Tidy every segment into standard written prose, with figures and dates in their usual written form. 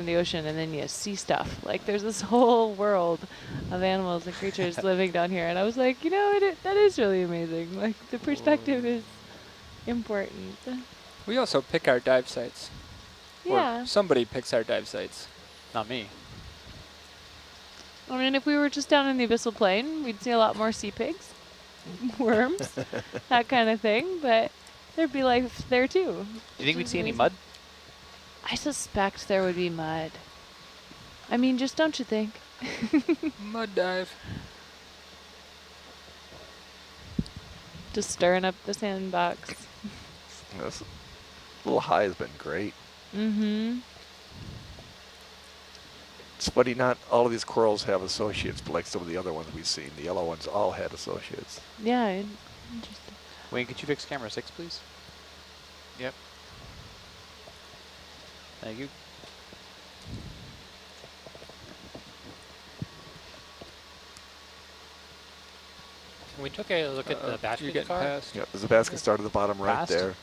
in the ocean and then you see stuff. Like there's this whole world of animals and creatures living down here. And I was like, you know, that is really amazing. Like the perspective is important. We also pick our dive sites. Yeah. Or somebody picks our dive sites. Not me. I mean, if we were just down in the abyssal plain, we'd see a lot more sea pigs, worms, that kind of thing. But there'd be life there too. Do you think we'd see any mud? I suspect there would be mud. I mean, just don't you think? Mud dive. Just stirring up the sandbox. This little high has been great. Mm-hmm. It's funny, not all of these corals have associates, but like some of the other ones we've seen, the yellow ones all had associates. Yeah, interesting. Wayne, could you fix camera 6, please? Yep. Thank you. We took a look at the basket car. Past. Yep, there's a basket star to the bottom right Past? there.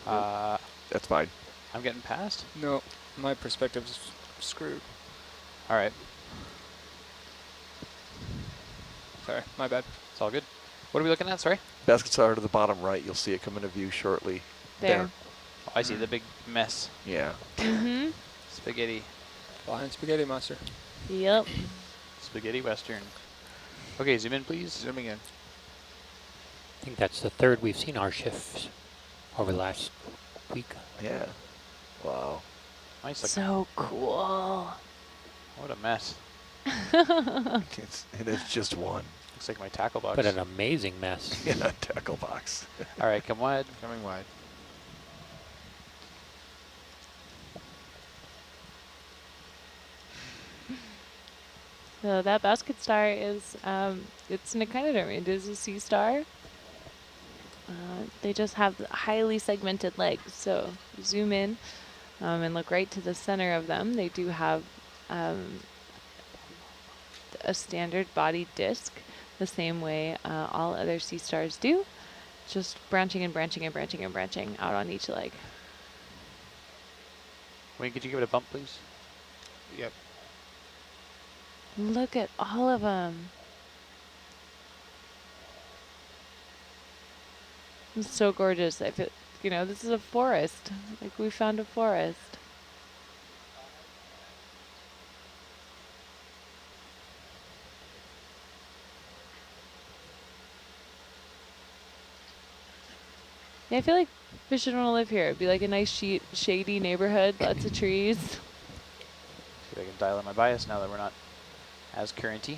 Oh, that's fine. I'm getting past? No, my perspective's screwed. All right. Sorry, my bad. It's all good. What are we looking at? Sorry? Basket star to the bottom right. You'll see it come into view shortly. There. Oh, I see the big mess. Yeah. Mm-hmm. Spaghetti. Flying spaghetti monster. Yep. Spaghetti Western. Okay, zoom in, please. Zooming in. I think that's the third we've seen our shifts over the last week. Yeah. Wow. Nice. So cool. What a mess. It is just one. Looks like my tackle box. But an amazing mess. Yeah, tackle box. All right, come wide. Coming wide. So that basket star is, it's an echinoderm. It is a sea star. They just have highly segmented legs. So zoom in and look right to the center of them. They do have a standard body disc, the same way all other sea stars do. Just branching and branching and branching and branching out on each leg. Wayne, could you give it a bump, please? Yep. Look at all of them. It's so gorgeous. I feel, you know, this is a forest. Like we found a forest. Yeah, I feel like fish would want to live here. It'd be like a nice shady neighborhood, lots of trees. See if I can dial in my bias now that we're not as currenty.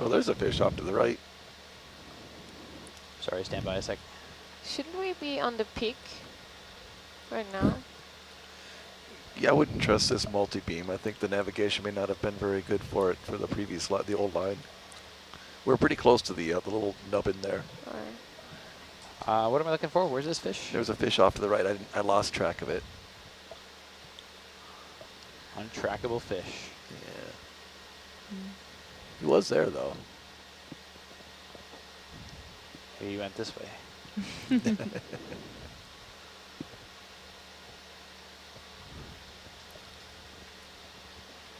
Oh, there's a fish off to the right. Sorry, stand by a sec. Shouldn't we be on the peak right now? Yeah, I wouldn't trust this multi-beam. I think the navigation may not have been very good for it for the previous the old line. We're pretty close to the little nubbin there. What am I looking for? Where's this fish? There's a fish off to the right. I lost track of it. Untrackable fish. Yeah. He was there though. He went this way.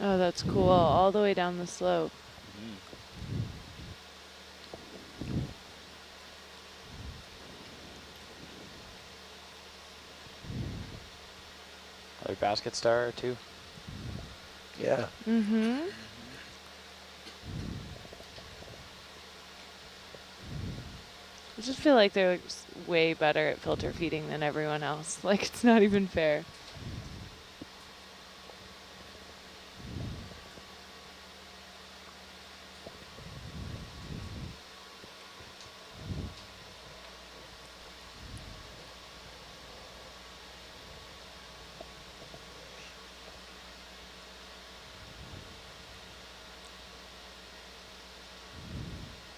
Oh, that's cool. All the way down the slope. Another basket star or two. Yeah. Mm-hmm. I just feel like they're way better at filter feeding than everyone else. Like, it's not even fair.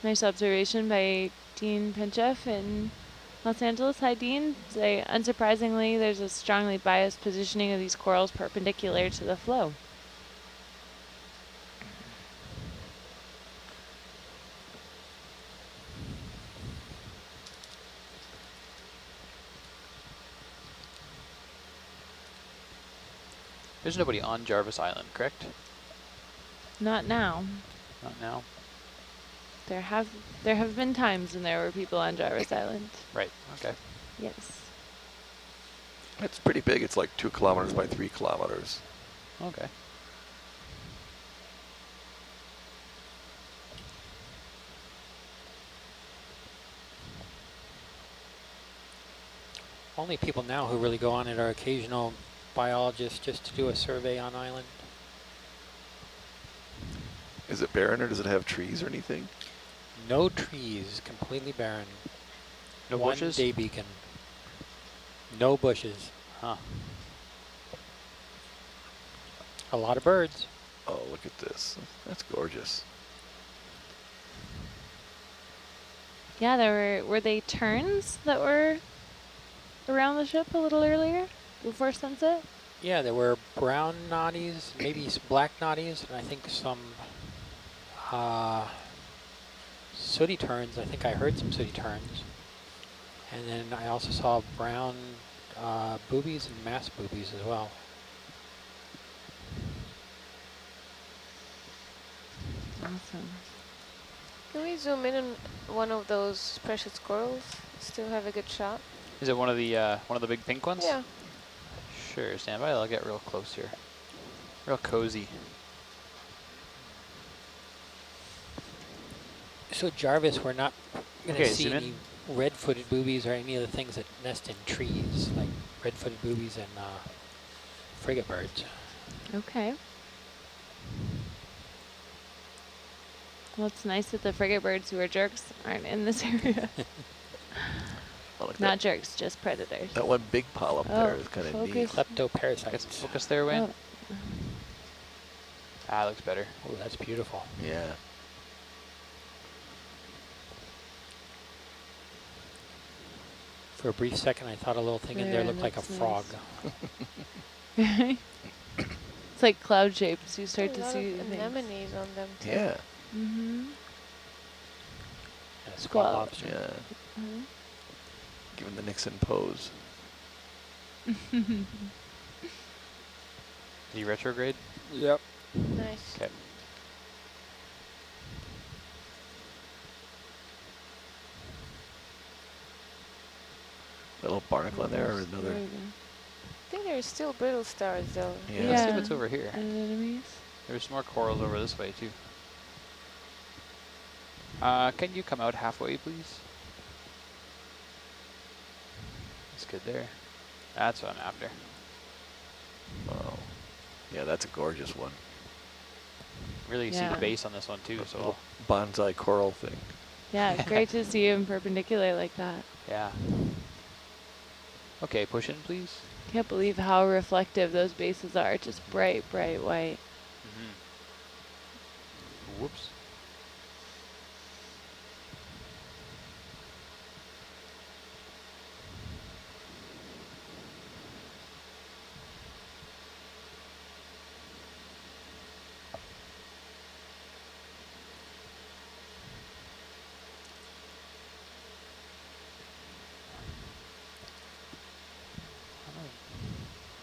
Nice observation by Dean Pinchef in Los Angeles. Hi, Dean. Say, unsurprisingly, there's a strongly biased positioning of these corals perpendicular to the flow. There's nobody on Jarvis Island, correct? Not now. Not now. There have been times when there were people on Jarvis Island. Right. Okay. Yes. It's pretty big. It's like 2 kilometers by 3 kilometers. Okay. Only people now who really go on it are occasional biologists just to do a survey on island. Is it barren or does it have trees or anything? No trees, completely barren. No One bushes? day beacon. No bushes. Huh. A lot of birds. Oh, look at this. That's gorgeous. Yeah, were they terns that were around the ship a little earlier before sunset? Yeah, there were brown noddies, maybe some black noddies, and I think some sooty terns. I think I heard some sooty terns. And then I also saw brown boobies and mass boobies as well. Awesome. Can we zoom in on one of those precious corals? Still have a good shot? Is it one of the big pink ones? Yeah. Sure, stand by. I'll get real close here. Real cozy. So Jarvis, we're not going to Okay, see zoom in. any red-footed boobies or any of the things that nest in trees, like red-footed boobies and frigate birds. Okay. Well, it's nice that the frigate birds who are jerks aren't in this area. Oh, look, Not jerks, just predators. that one big polyp Oh, there is kind of neat. focus. Kleptoparasites. Get some focus there, Wayne. Oh. Ah, looks better. Oh, that's beautiful. Yeah. For a brief second, I thought a little thing in there There, looked like a that's frog. nice. It's like cloud shapes. You start A to lot see of things. anemones on them too. Yeah. Mm-hmm. And a squat Squat. lobster. Yeah. Mm-hmm. Given the Nixon pose. The retrograde? Yep. Nice. Okay. Little barnacle in there or There another. we go. I think there's still brittle stars though. Yeah. Let's see Yeah. what's over here. Anemones. There's more corals over this way too. Can you come out halfway, please? That's good there. That's what I'm after. Wow. Yeah, that's a gorgeous one. Really see Yeah. the base on this one too, A so little bonsai coral thing. Yeah, great to see him perpendicular like that. yeah. Okay, push in, please. Can't believe how reflective those bases are. Just bright, bright white. Whoops.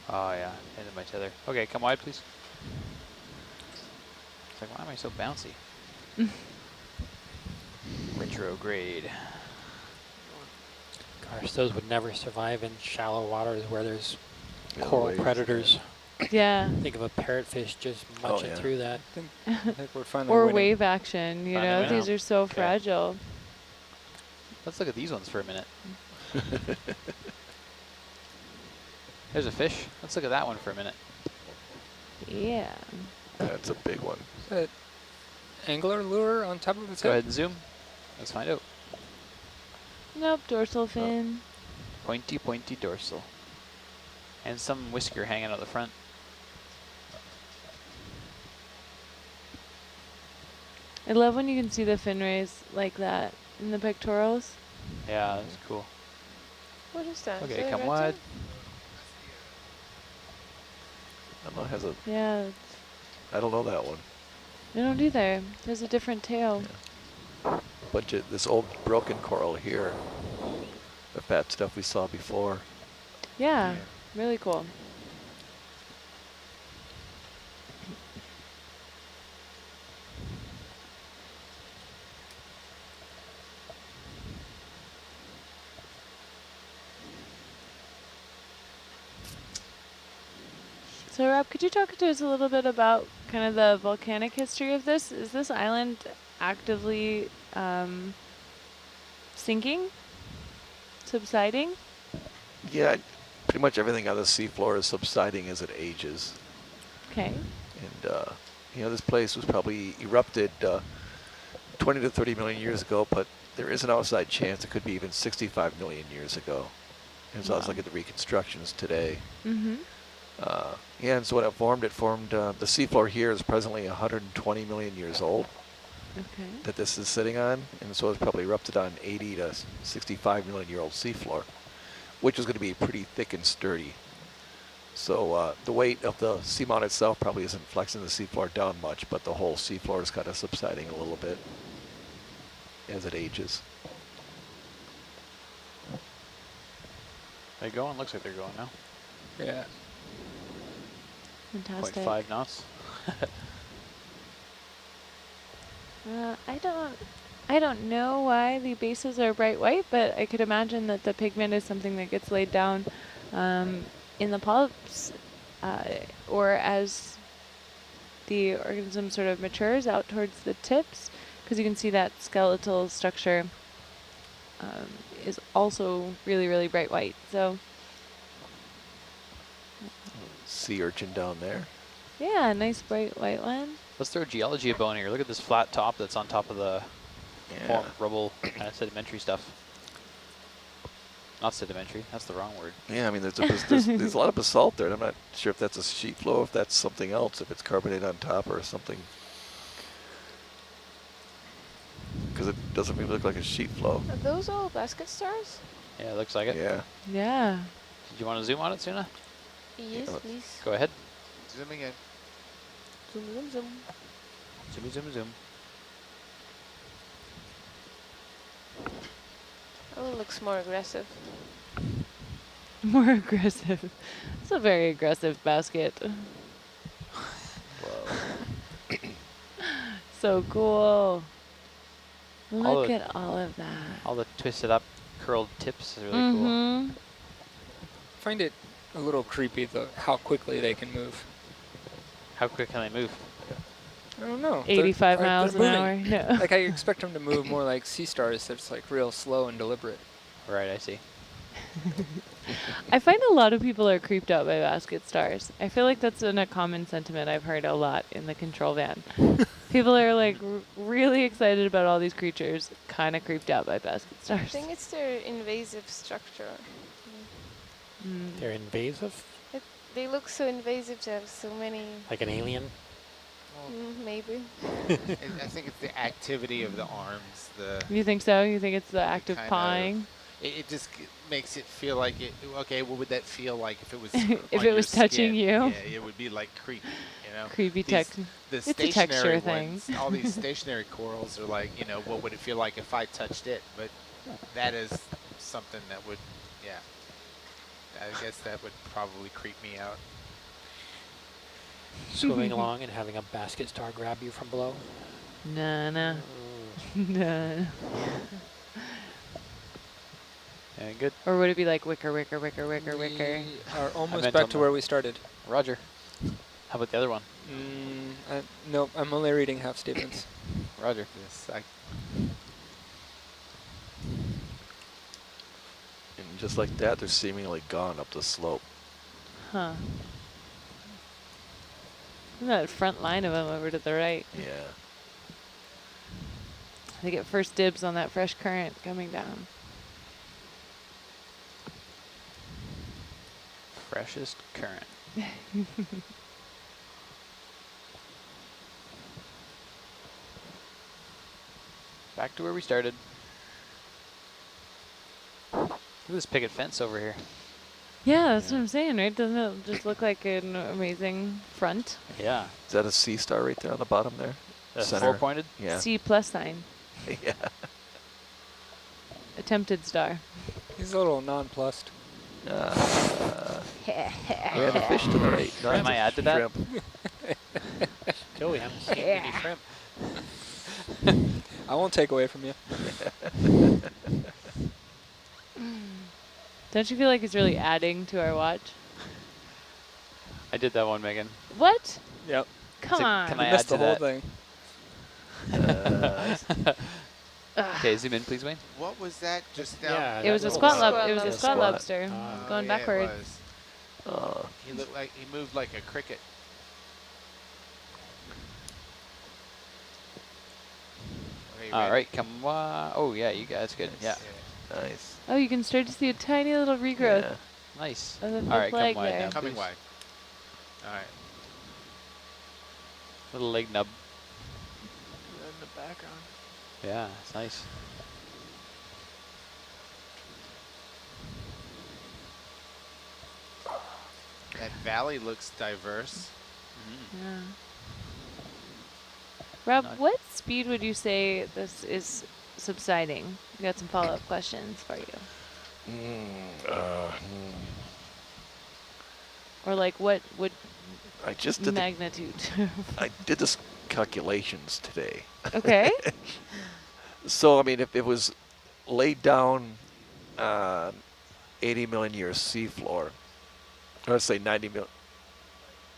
Oh yeah, ended my tether. Okay, come wide, please. It's like, why am I so bouncy? Retrograde. Gosh, those would never survive in shallow waters where there's Yeah, coral waves, predators. Yeah. Think of a parrotfish just Oh, munching yeah. through that. I think we're finally Or winning. wave action, you Finally know, winning. these are so Okay. fragile. Let's look at these ones for a minute. There's a fish. Let's look at that one for a minute. Yeah. That's a big one. Is that angler lure on top of its Go head? ahead and zoom. Let's find out. Nope, dorsal fin. Pointy, pointy dorsal. And some whisker hanging out the front. I love when you can see the fin rays like that in the pectorals. Yeah, that's cool. What is that? Is Okay, that a come red wide. tip? I don't know, it has a, Yeah, I don't know that one. I don't either. There's a different tail. Bunch of this old broken coral here. The fat stuff we saw before. Yeah, really cool. So Rob, could you talk to us a little bit about kind of the volcanic history of this? Is this island actively sinking, subsiding? Yeah, pretty much everything on the seafloor is subsiding as it ages. Okay. And, this place was probably erupted 20 to 30 million years ago, but there is an outside chance it could be even 65 million years ago. And so I was looking at the reconstructions today. Mm-hmm. And so when it formed, the seafloor here is presently 120 million years old Okay. that this is sitting on. And so it's probably erupted on 80 to 65 million year old seafloor, which is going to be pretty thick and sturdy. So the weight of the seamount itself probably isn't flexing the seafloor down much, but the whole seafloor is kind of subsiding a little bit as it ages. They going? Looks like they're going now. Yeah. Fantastic. 0.5 knots. I don't know why the bases are bright white, but I could imagine that the pigment is something that gets laid down in the polyps, or as the organism sort of matures out towards the tips, because you can see that skeletal structure is also really, really bright white. So Sea urchin down there. yeah, nice bright white one. Let's throw geology a bone here. Look at this flat top that's on top of the Yeah. rubble, kind of sedimentary stuff. Not sedimentary, that's the wrong word. Yeah, I mean, there's a lot of basalt there, and I'm not sure if that's a sheet flow, if that's something else, if it's carbonate on top or something. Because it doesn't really look like a sheet flow. Are those all basket stars? Yeah, it looks like it. Yeah. Yeah. Did you want to zoom on it, Suna? Yes, let's- please. Go ahead. Zooming in. Zoom, zoom, zoom. Zoom, zoom, zoom. Oh, it looks more aggressive. More aggressive. It's a very aggressive basket. Wow. So cool. All Look the- at all of that. All the twisted up, curled tips is really cool. Mm-hmm. I find it a little creepy, though, how quickly they can move. How quick can they move? I don't know. They're- 85 they're miles an moving. hour. No. Like, I expect them to move more like sea stars that's like real slow and deliberate. Right, I see. I find a lot of people are creeped out by basket stars. I feel like that's a common sentiment I've heard a lot in the control van. People are like really excited about all these creatures, kind of creeped out by basket I stars. think it's their invasive structure. Mm. They're invasive, They look so invasive to have so many. like an alien. Maybe. I think it's the activity of the arms. You think so? You think it's the act of Kind of. pawing? It just makes it feel like it. Okay, what would that feel like if it was? If on it your was touching skin? you? Yeah, it would be like creepy. You know. Creepy These- tech. The It's a stationary texture thing. ones, all these stationary corals are like, what would it feel like if I touched it? But that is something that would, yeah. I guess that would probably creep me out. Swimming along and having a basket star grab you from below. Nah, nah. Nah. Yeah, good. Or would it be like wicker, wicker, wicker, wicker, wicker? We are almost meant back on to the- where we started. Roger. How about the other one? Nope, I'm only reading half statements. Roger. Yes, And just like that, they're seemingly gone up the slope. Huh. Look at that front line of them over to the right. Yeah. They get first dibs on that fresh current coming down. Freshest current. Back to where we started. Look at this picket fence over here. Yeah, that's what I'm saying, right? Doesn't it just look like an amazing front? Yeah. Is that a sea star right there on the bottom there? That's Center. four-pointed. Yeah. C plus sign. Yeah. Attempted star. He's a little nonplussed. We have a fish to the right. No, Can that's I a add to that? shrimp. Still, we haven't seen any shrimp. I won't take away from you. Don't you feel like it's really adding to our watch? I did that one, Megan. What? Yep. Come So on. can You I missed add the to whole that? thing. Okay, zoom in, please, Wayne. What was that just down? Yeah, It was a that squat little- lob. It was a Yeah, squat squat. lobster Oh, going yeah, backward. It was. He looked like he moved like a cricket. Okay, All ready? right, come on. Oh, yeah, you guys good. Yeah. Nice. Oh, you can start to see a tiny little regrowth Yeah. Nice. of the All right, fifth come leg wide there. now, Coming please. wide. All right. Little leg nub. In the background. Yeah, it's nice. That valley looks diverse. Yeah. Rob, Not- what speed would you say this is subsiding? We got some follow-up questions for you. Or like what I just did magnitude? I did this calculations today. Okay. So I mean, if it was laid down 80 million year seafloor, or let's say 90 mil,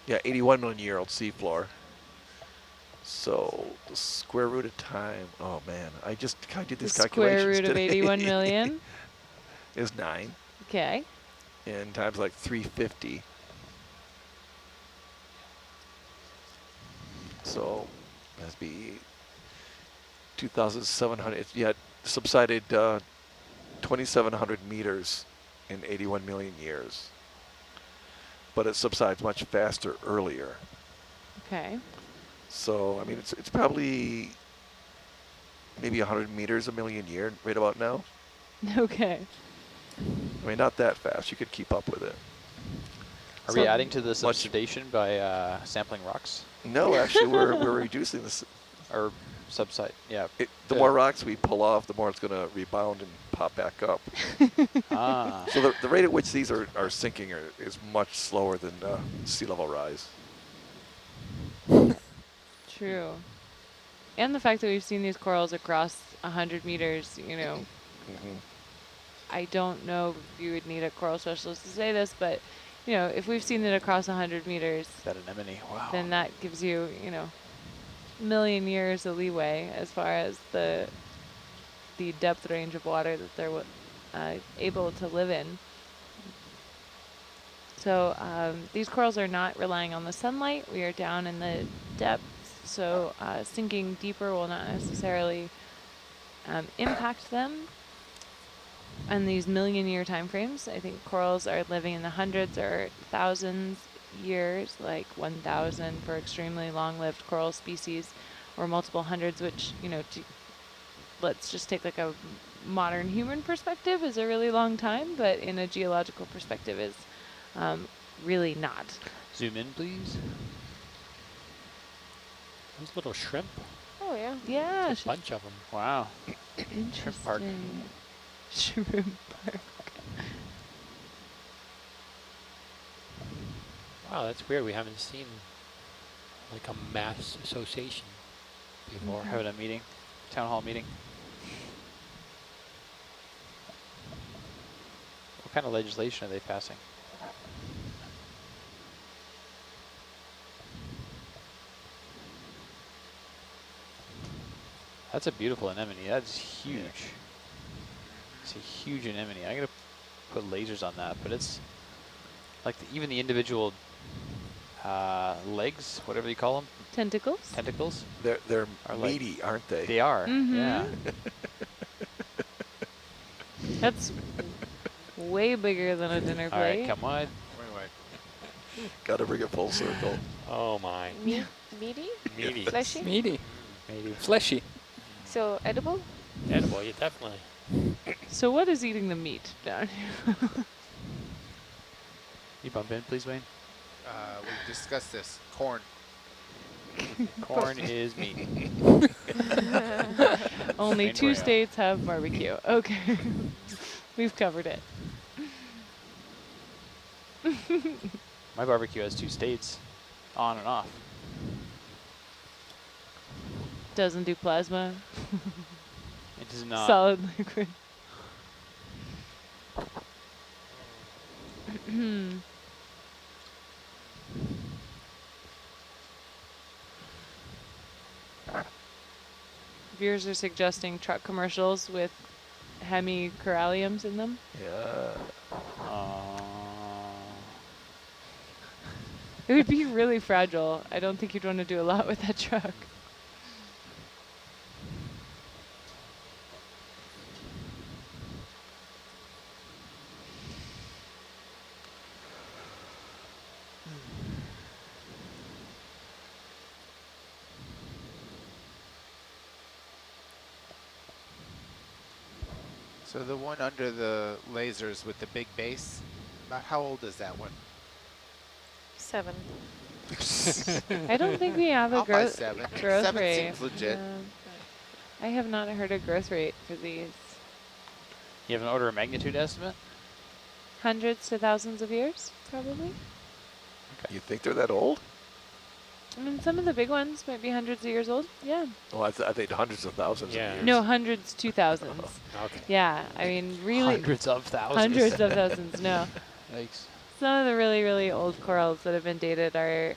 yeah, 81 million year old seafloor. So the square root of time. Oh man, I did The these square calculations root of today. 81 million. Is 9, Okay. and times like 350. So that'd be 2,700. Yeah, subsided 2,700 meters in 81 million years. But it subsides much faster earlier. Okay. So I mean, it's probably maybe 100 meters a million year right about now. Okay. I mean, not that fast. You could keep up with it. Are So we adding to the much- subsidation by sampling rocks? No, actually, we're reducing this. Or subside? Yeah. The more rocks we pull off, the more it's going to rebound and pop back up. Ah. So the rate at which these are sinking is much slower than sea level rise. True. And the fact that we've seen these corals across 100 meters, you know, Mm-hmm. I don't know if you would need a coral specialist to say this, but, you know, if we've seen it across 100 meters, That anemone. Wow. then that gives you, you know, a million years of leeway as far as the depth range of water that they're able to live in. So these corals are not relying on the sunlight. We are down in the depths, so sinking deeper will not necessarily impact them. And these million-year time frames, I think corals are living in the hundreds or thousands years, like 1,000 for extremely long-lived coral species, or multiple hundreds, which, you know, let's just take like a modern human perspective is a really long time, but in a geological perspective is really not. Zoom in, please. Those little shrimp. Oh yeah. Yeah, A bunch of them. Wow. interesting. park. Shrimp park. Wow, that's weird. We haven't seen like a mass association before. Having a meeting, town hall meeting. What kind of legislation are they passing? That's a beautiful anemone. That's huge. It's a huge anemone. I'm gonna put lasers on that, but it's like even the individual legs, whatever you call them, Tentacles? tentacles. They're Are like- meaty, aren't they? They are. Mhm. Yeah. That's way bigger than a dinner All right, plate. come wide. Wait. Got to bring it full circle. Oh my. Meaty? Meaty. Fleshy? Meaty. Maybe. Fleshy. So edible? Edible, yeah, definitely. So what is eating the meat down here? You bump in, please, Wayne. We've discussed this. Corn. Corn is meat. Only Main 2 rail. states have barbecue. Okay. We've covered it. My barbecue has 2 states, on and off. Doesn't do plasma. It does not. Solid liquid. viewers are suggesting truck commercials with hemicoralliums in them. Yeah. It would be really fragile. I don't think you'd want to do a lot with that truck. So the one under the lasers with the big base, about how old is that one? 7. I don't think we have a I'll buy 7. growth 7 rate. seems legit. I have not heard a growth rate for these. You have an order of magnitude estimate? Hundreds to thousands of years, probably. You think they're that old? I mean, some of the big ones might be hundreds of years old. Yeah. Well, I think hundreds of thousands Yeah. of years. No, hundreds to thousands. Okay. Yeah, I mean, really. Hundreds of thousands. Hundreds of thousands, no. Yikes. Some of the really, really old corals that have been dated are,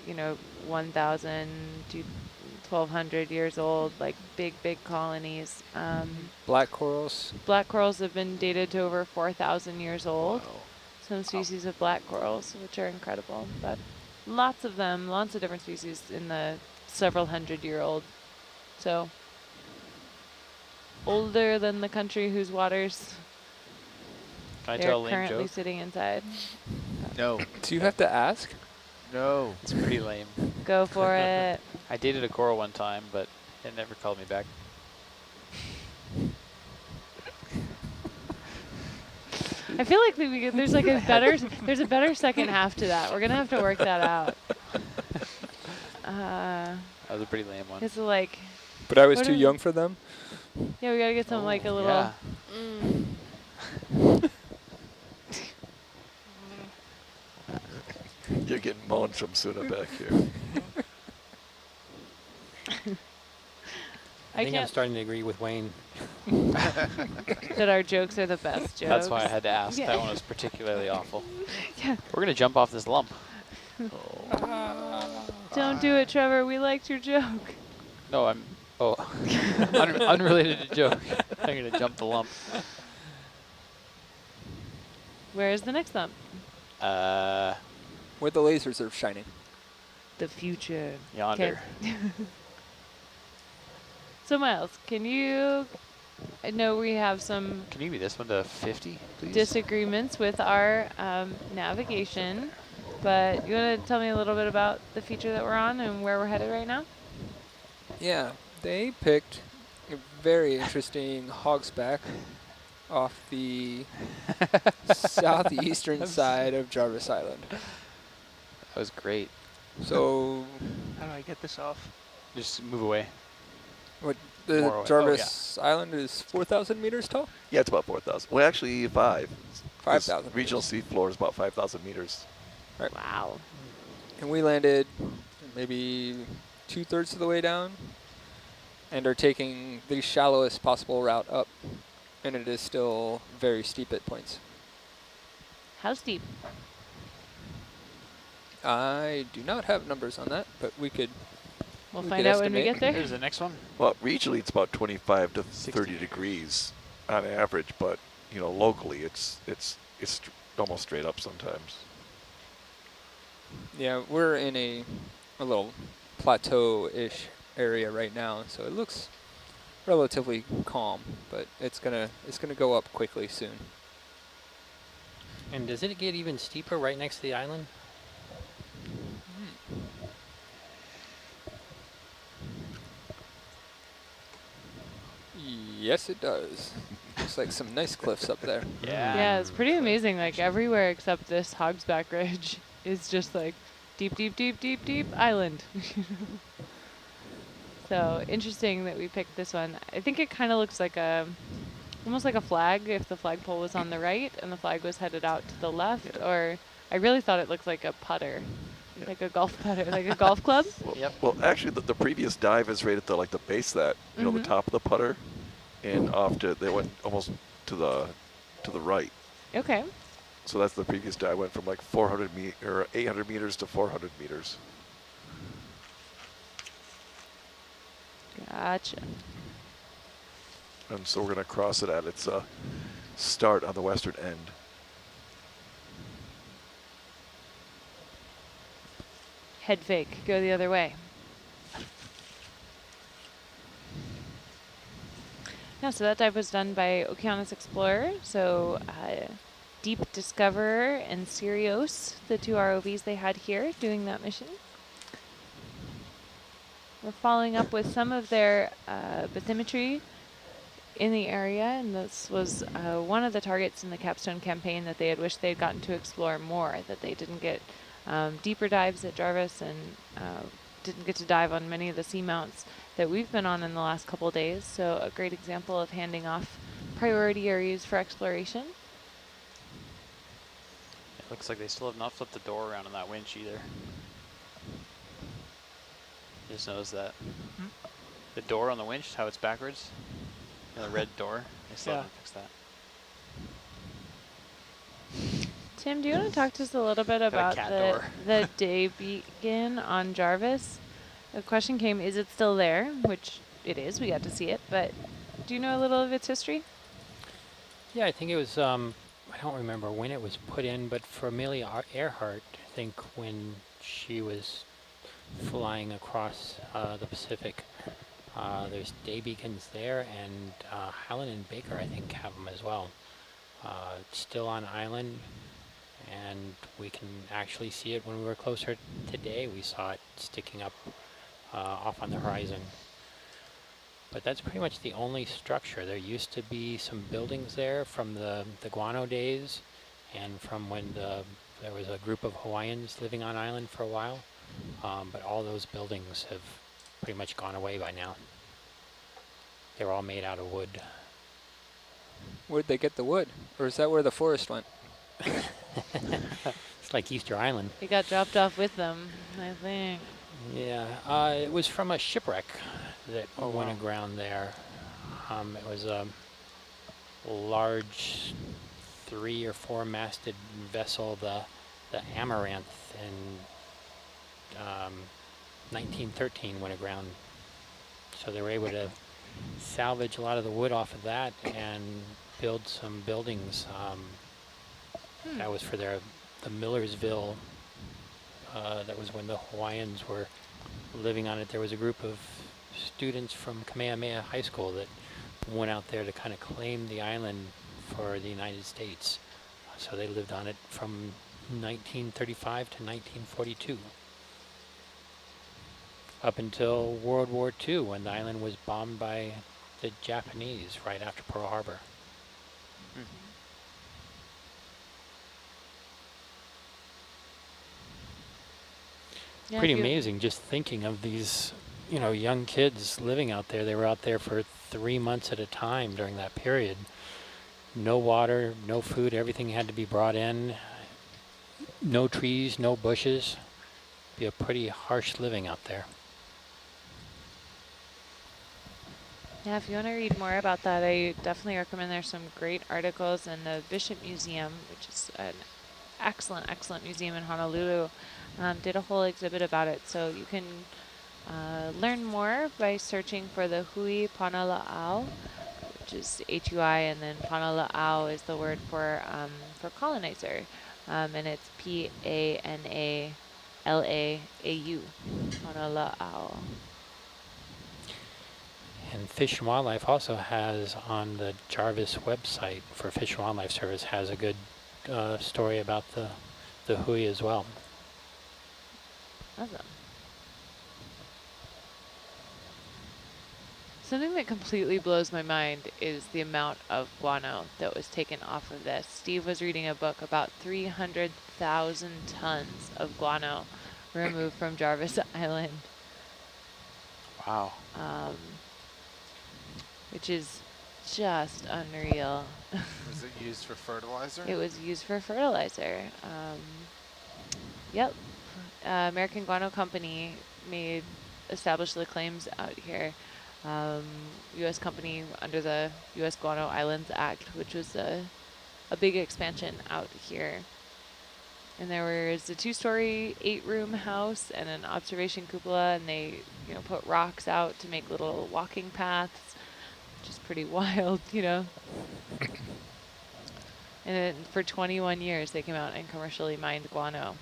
you know, 1,000 to 1,200 years old, like big, big colonies. Black corals. Black corals have been dated to over 4,000 years old. Wow. Some species of black corals, which are incredible, but lots of them, lots of different species in the several hundred-year-old. So, older than the country whose waters Can I they're tell a lame currently joke? sitting inside. No. Do you have to ask? No. It's pretty lame. Go for it. I dated a coral one time, but it never called me back. I feel like there's like there's a better second half to that. We're gonna have to work that out. That was a pretty lame one. It's like, But I was What too are- young for them. yeah, we gotta get some like a little. Yeah. You're getting moans from Suna back here. I think I'm starting to agree with Wayne. that our jokes are the best jokes. That's why I had to ask. Yeah. That one was particularly awful. Yeah. We're going to jump off this lump. Don't do it, Trevor. We liked your joke. No, I'm... Oh. Unrelated to joke. I'm going to jump the lump. Where's the next lump? Where the lasers are shining. The future. Yonder. So Miles, can you? I know we have some Can you give me this one to 50, please? disagreements with our navigation, but you want to tell me a little bit about the feature that we're on and where we're headed right now? Yeah, they picked a very interesting hogsback off the southeastern side of Jarvis Island. That was great. So How do I get this off? Just move away. what More the away. Jarvis Island is 4,000 meters tall? Yeah, it's about 4,000. Well, actually, 5. 5,000 Regional meters. seafloor is about 5,000 meters. Wow. And we landed maybe 2/3 of the way down and are taking the shallowest possible route up. And it is still very steep at points. How steep? I do not have numbers on that, but we could. We'll We find could out when we estimate. get there. There's the next one. Well, regionally, it's about 25 to 60. 30 degrees on average, but you know, locally, it's almost straight up sometimes. Yeah, we're in a little plateau-ish area right now, so it looks relatively calm, but it's gonna go up quickly soon. And does it get even steeper right next to the island? Yes, it does. Looks like some nice cliffs up there. Yeah. Yeah, it's pretty amazing. Like everywhere except this Hogsback Ridge is just like deep, deep, deep, deep, deep island. So interesting that we picked this one. I think it kind of looks like almost like a flag if the flagpole was on the right and the flag was headed out to the left. Yeah. Or I really thought it looked like a putter, like a golf putter, like a golf club. Well, Yep. well, actually, the previous dive is right at the the base of that, you know, the top of the putter, and they went almost to the right. Okay. So that's the previous dive. Went from like 800 meters to 400 meters. Gotcha. And so we're going to cross it at its start on the western end. Head fake, go the other way. Yeah, so that dive was done by Okeanos Explorer. So Deep Discoverer and Sirius, the 2 ROVs they had here doing that mission. We're following up with some of their bathymetry in the area, and this was one of the targets in the Capstone campaign that they had wished they had gotten to explore more, that they didn't get deeper dives at Jarvis and didn't get to dive on many of the seamounts that we've been on in the last couple of days. So a great example of handing off priority areas for exploration. It looks like they still have not flipped the door around on that winch either. Just notice that. The door on the winch, how it's backwards. The red door. They still haven't fixed that. Tim, do you want to talk to us a little bit about the day beacon on Jarvis? The question came, is it still there? Which it is, we got to see it, but do you know a little of its history? Yeah, I think it was, I don't remember when it was put in, but for Amelia Earhart, I think when she was flying across the Pacific, there's day beacons there, and Howland and Baker, I think, have them as well. It's still on island, and we can actually see it when we were closer today. We saw it sticking up off on the horizon. But that's pretty much the only structure. There used to be some buildings there from the guano days, and from when there was a group of Hawaiians living on island for a while. But all those buildings have pretty much gone away by now. They were all made out of wood. Where'd they get the wood? Or is that where the forest went? It's like Easter Island. It got dropped off with them, I think. Yeah, it was from a shipwreck that went aground there. It was a large 3 or 4 masted vessel, the Amaranth, in 1913 went aground. So they were able to salvage a lot of the wood off of that and build some buildings. That was for the Millersville. That was when the Hawaiians were living on it. There was a group of students from Kamehameha High School that went out there to kind of claim the island for the United States. So they lived on it from 1935 to 1942. Up until World War II, when the island was bombed by the Japanese right after Pearl Harbor. Yeah, Pretty amazing just thinking of these, young kids living out there. They were out there for 3 months at a time during that period. No water, no food, everything had to be brought in. No trees, no bushes. Be a pretty harsh living out there. Yeah, if you want to read more about that, I definitely recommend. There's some great articles in the Bishop Museum, which is an excellent, excellent museum in Honolulu. Did a whole exhibit about it, so you can learn more by searching for the Hui Panala'au, which is H-U-I, and then Panala'au is the word for colonizer, and it's P-A-N-A-L-A-A-U, Panala'au. And Fish and Wildlife also has on the Jarvis website for Fish and Wildlife Service has a good story about the hui as well. Awesome. Something that completely blows my mind is the amount of guano that was taken off of this. Steve was reading a book about 300,000 tons of guano removed from Jarvis Island. Wow. Which is just unreal. Was it used for fertilizer? It was used for fertilizer. Yep. American Guano Company established the claims out here. U.S. company under the U.S. Guano Islands Act, which was a big expansion out here. And there was a 2-story, 8-room house and an observation cupola, and they, put rocks out to make little walking paths. which is pretty wild, you know. And then for 21 years, they came out and commercially mined guano.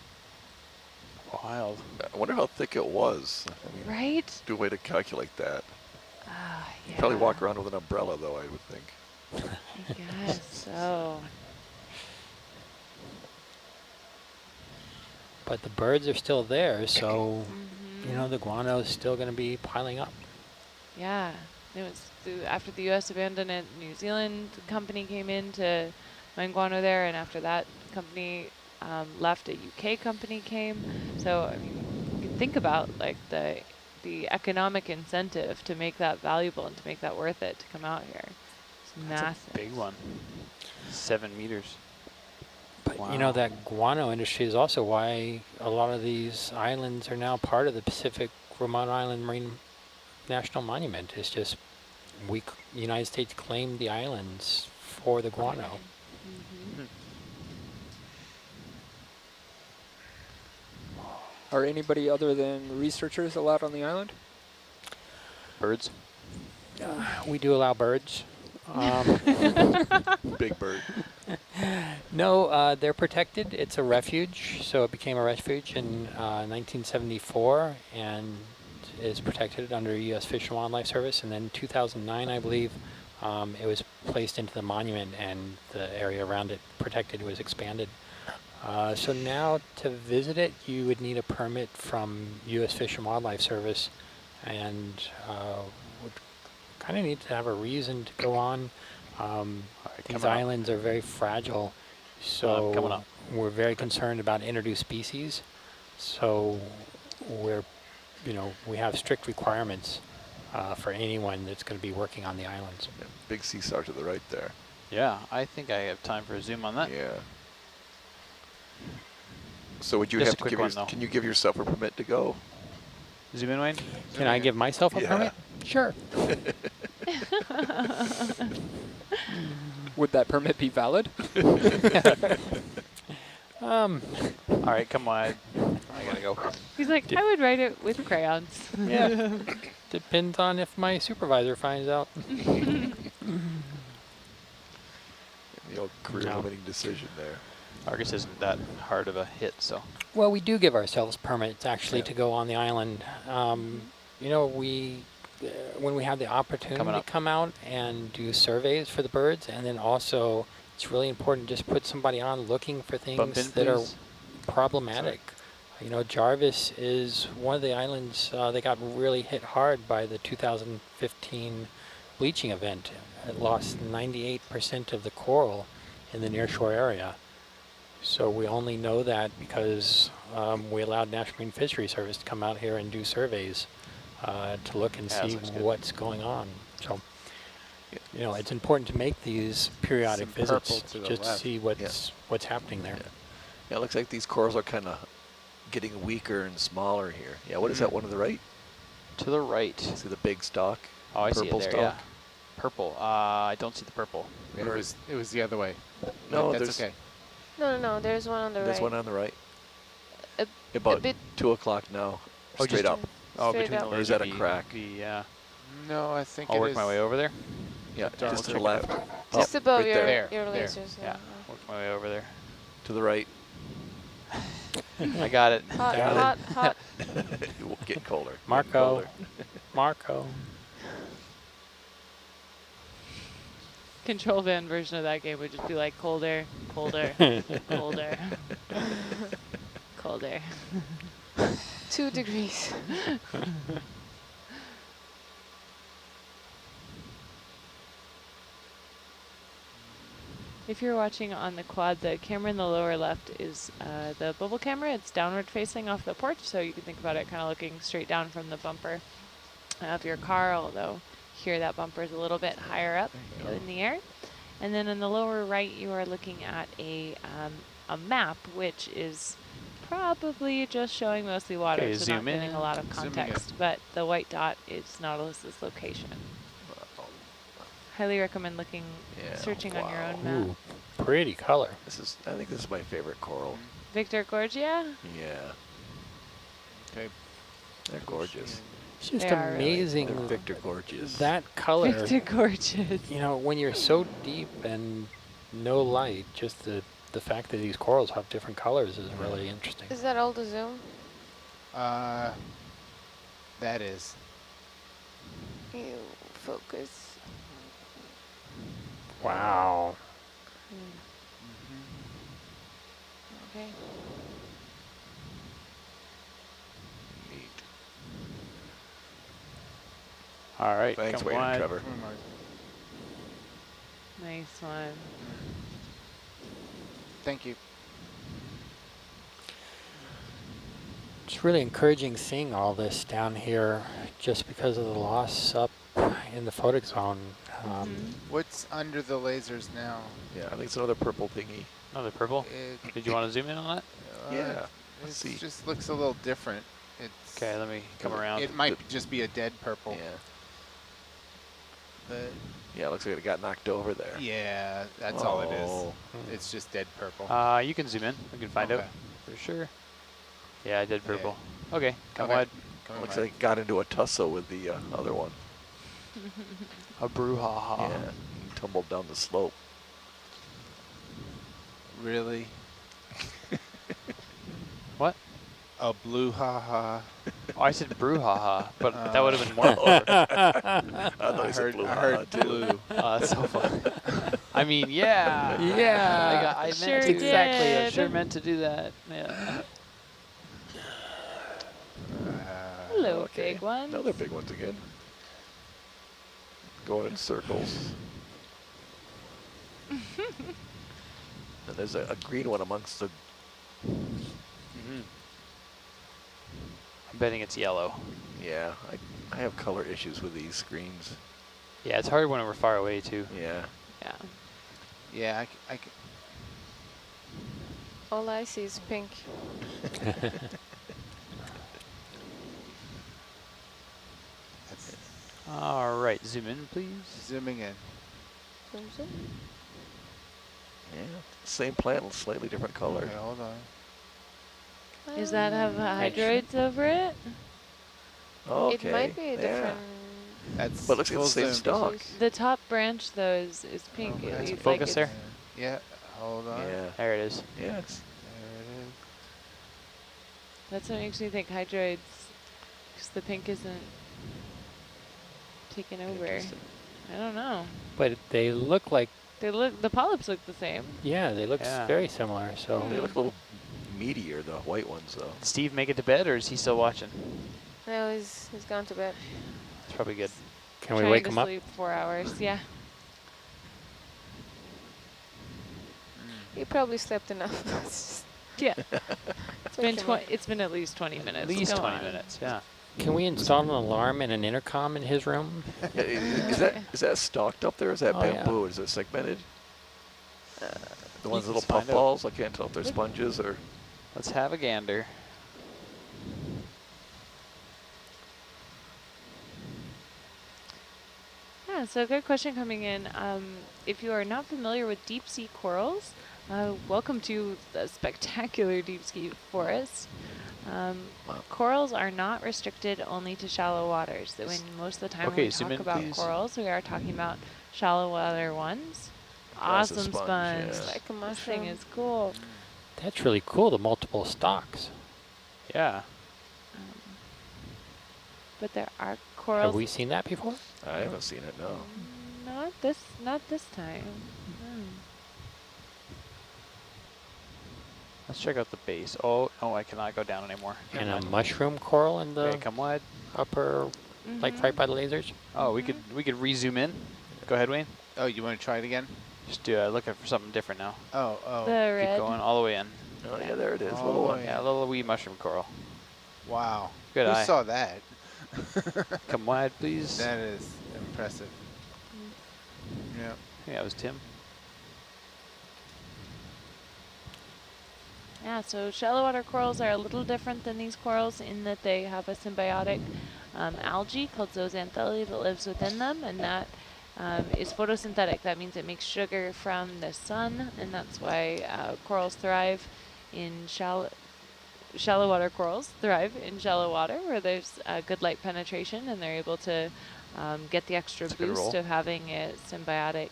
Wild. I wonder how thick it was. I mean, Right? do a way to calculate that. Ah, yeah. You probably walk around with an umbrella, though, I would think. I guess so. But the birds are still there, so you know the guano is still going to be piling up. Yeah. It was after the U.S. abandoned it, New Zealand company came in to mine guano there, and after that company left, a UK company came. So I mean, you can think about like the economic incentive to make that valuable and to make that worth it to come out here. It's That's massive. a big one. 7 meters. But Wow. you know, that guano industry is also why a lot of these islands are now part of the Pacific Remote Island Marine National Monument. It's just United States claimed the islands for the guano. Are anybody other than researchers allowed on the island? Birds. We do allow birds. Big bird. No, they're protected. It's a refuge, so it became a refuge in 1974 and is protected under U.S. Fish and Wildlife Service. And then 2009, I believe, it was placed into the monument and the area around it protected was expanded. So now to visit it, you would need a permit from U.S. Fish and Wildlife Service and would kind of need to have a reason to go on. These islands are very fragile, so coming up. we're very concerned about introduced species. So we have strict requirements for anyone that's going to be working on the islands. Yeah, big sea star to the right there. Yeah, I think I have time for a zoom on that. Yeah. So would you Just have a to quick give one, though. can you give yourself a permit to go? Zoom in, Wayne. Can I give myself a Yeah. permit? Sure. Would that permit be valid? All right, come on. I gotta go. He's like, I would write it with crayons. Yeah. Depends on if my supervisor finds out. The old career limiting decision there. Argus isn't that hard of a hit, so. Well, we do give ourselves permits actually Yeah. to go on the island. You know, when we have the opportunity to come out and do surveys for the birds, and then also it's really important to just put somebody on looking for Bump in, things that are please. problematic. You know, Jarvis is one of the islands that got really hit hard by the 2015 bleaching event. It lost 98% of the coral in the nearshore area. So we only know that because we allowed National Marine Fisheries Service to come out here and do surveys to look and Yeah, see looks good. what's going on. So, you know, it's important to make these periodic Some visits purple to the just to left. see what's happening there. Yeah. Yeah, it looks like these corals are kind of getting weaker and smaller here. Yeah, what is that one to the right? To the right. See the big stalk? Oh, I see it Purple there, stalk? yeah. Purple. I don't see the purple. It was the other way. No, That's there's okay. No, there's one on the there's right. one on the right. A About bit 2 o'clock now. Oh, Straight just- up. Oh, Straight between up. the Or is that a laser crack? yeah. No, I think I'll it work is. my way over there. Yeah, Don't just to the check it left. Just Oh, above right your, there. your There. lasers. Yeah. Work my way over there. To the right. I got it. Hot, Got it. hot, hot. It will get colder. Getting Marco. colder. Marco. Control van version of that game would just be like colder, colder, colder, colder. 2 degrees. If you're watching on the quad, the camera in the lower left is the bubble camera. It's downward facing off the porch, so you can think about it kind of looking straight down from the bumper of your car, although here that bumper is a little bit higher up in the air. And then in the lower right, you are looking at a map, which is probably just showing mostly water, Okay, so zoom not getting in. a lot of Zooming in. context. But the white dot is Nautilus's location. Highly recommend looking, Yeah, searching on your wow. own map. Ooh, pretty color. I think this is my favorite coral. Victor Gorgia? Yeah, Okay. they're gorgeous. It's just They are really amazing. cool. Victor Gorgeous. That color. Victor Gorgeous. You know, when you're so deep and no light, just the fact that these corals have different colors is really interesting. Is that all the zoom? That is. You focus. Wow. Okay. Neat. All right, Thanks, come Wade and wide. Trevor. Nice one. Thank you. It's really encouraging seeing all this down here just because of the loss up in the photic zone. What's under the lasers now? Yeah, I think it's another purple thingy. Another purple. It, Did you want to zoom in on that? Yeah. It Let's see. just looks a little different. It's Okay, let me come around. It might just be a dead purple. Yeah. But Yeah, it looks like it got knocked over there. yeah, that's all it is. Oh. It's just dead purple. You can zoom in. We can find out Okay. for sure. Yeah, I did Yeah. purple. Okay, come Okay. wide. Coming Looks wide. like it got into a tussle with the other one. A brouhaha. Yeah, he tumbled down the slope. Really? What? A blue haha. Oh, I said brouhaha, but that would have been more. I thought he said heard, blue I heard haha, too. blue. Oh, that's so funny. I mean, yeah. Yeah. I Sure meant exactly. I did. sure meant to do that. Yeah. Hello, Okay, big one. Another big ones again. Going in circles. And there's a green one amongst the. I'm betting it's yellow. Yeah, I have color issues with these screens. Yeah, it's hard when we're far away too. Yeah. Yeah. Yeah, All I see is pink. that's All right, zoom in, please. zooming in. Zoom, zoom. Yeah. Same plant, slightly different color. Okay, hold on. Does that have Right. hydroids over it? Okay. It might be a yeah. different. That's But it looks like full the same zoom. stalk. The top branch, though, is pink. Okay. It That's looks focus like there? Yeah, hold on. Yeah. There it is. Yeah. It's, There it is. That's what makes me think hydroids, because the pink isn't taken over. Interesting. I don't know. But they look like, The polyps look the same. yeah, they look Yeah. very similar. So they look a little meatier, the white ones, though. Did Steve make it to bed, or is he still watching? No, he's gone to bed. That's probably good. can we Trying wake to them up? sleep 4 hours. Yeah. He probably slept enough. It's Yeah. just Been wake him up. it's been at least 20 minutes. At least Go 20 on. minutes, yeah. Can we install an alarm and an intercom in his room? Yeah, is that stalked up there? Is that Oh, yeah. bamboo? Is it segmented? The ones can little find out. puffballs? I can't tell if they're sponges or. Let's have a gander. Yeah, so good question coming in. If you are not familiar with deep sea corals, welcome to the spectacular deep sea forest. Corals are not restricted only to shallow waters. So when most of the time Okay, when we zoom talk in, about please. corals, we are talking about shallow water ones. That's a Awesome sponge, sponge. yeah. Like a This thing mushroom. is cool. That's really cool, the multiple stalks. Yeah. But there are Have corals. we seen that before? I haven't seen it, no. Not this time. No. Let's check out the base. Oh, no, I cannot go down anymore. And Never a mind. mushroom coral in the Okay, come wide. upper, like right by the lasers? Oh, we could re-zoom in. Go ahead, Wayne. Oh, you want to try it again? Just looking for something different now. Oh. The Keep red. going all the way in. Oh, yeah, there it is. Oh, Little one. yeah. Yeah, a little wee mushroom coral. Wow. Good Who eye. saw that? Come wide, please. That is impressive. Yeah. I think that was Tim. Yeah, so shallow water corals are a little different than these corals in that they have a symbiotic algae called zooxanthellae that lives within them, and that is photosynthetic. That means it makes sugar from the sun, and that's why corals thrive in shallow water corals thrive in shallow water where there's good light penetration, and they're able to get the extra That's a good boost roll. of having a symbiotic,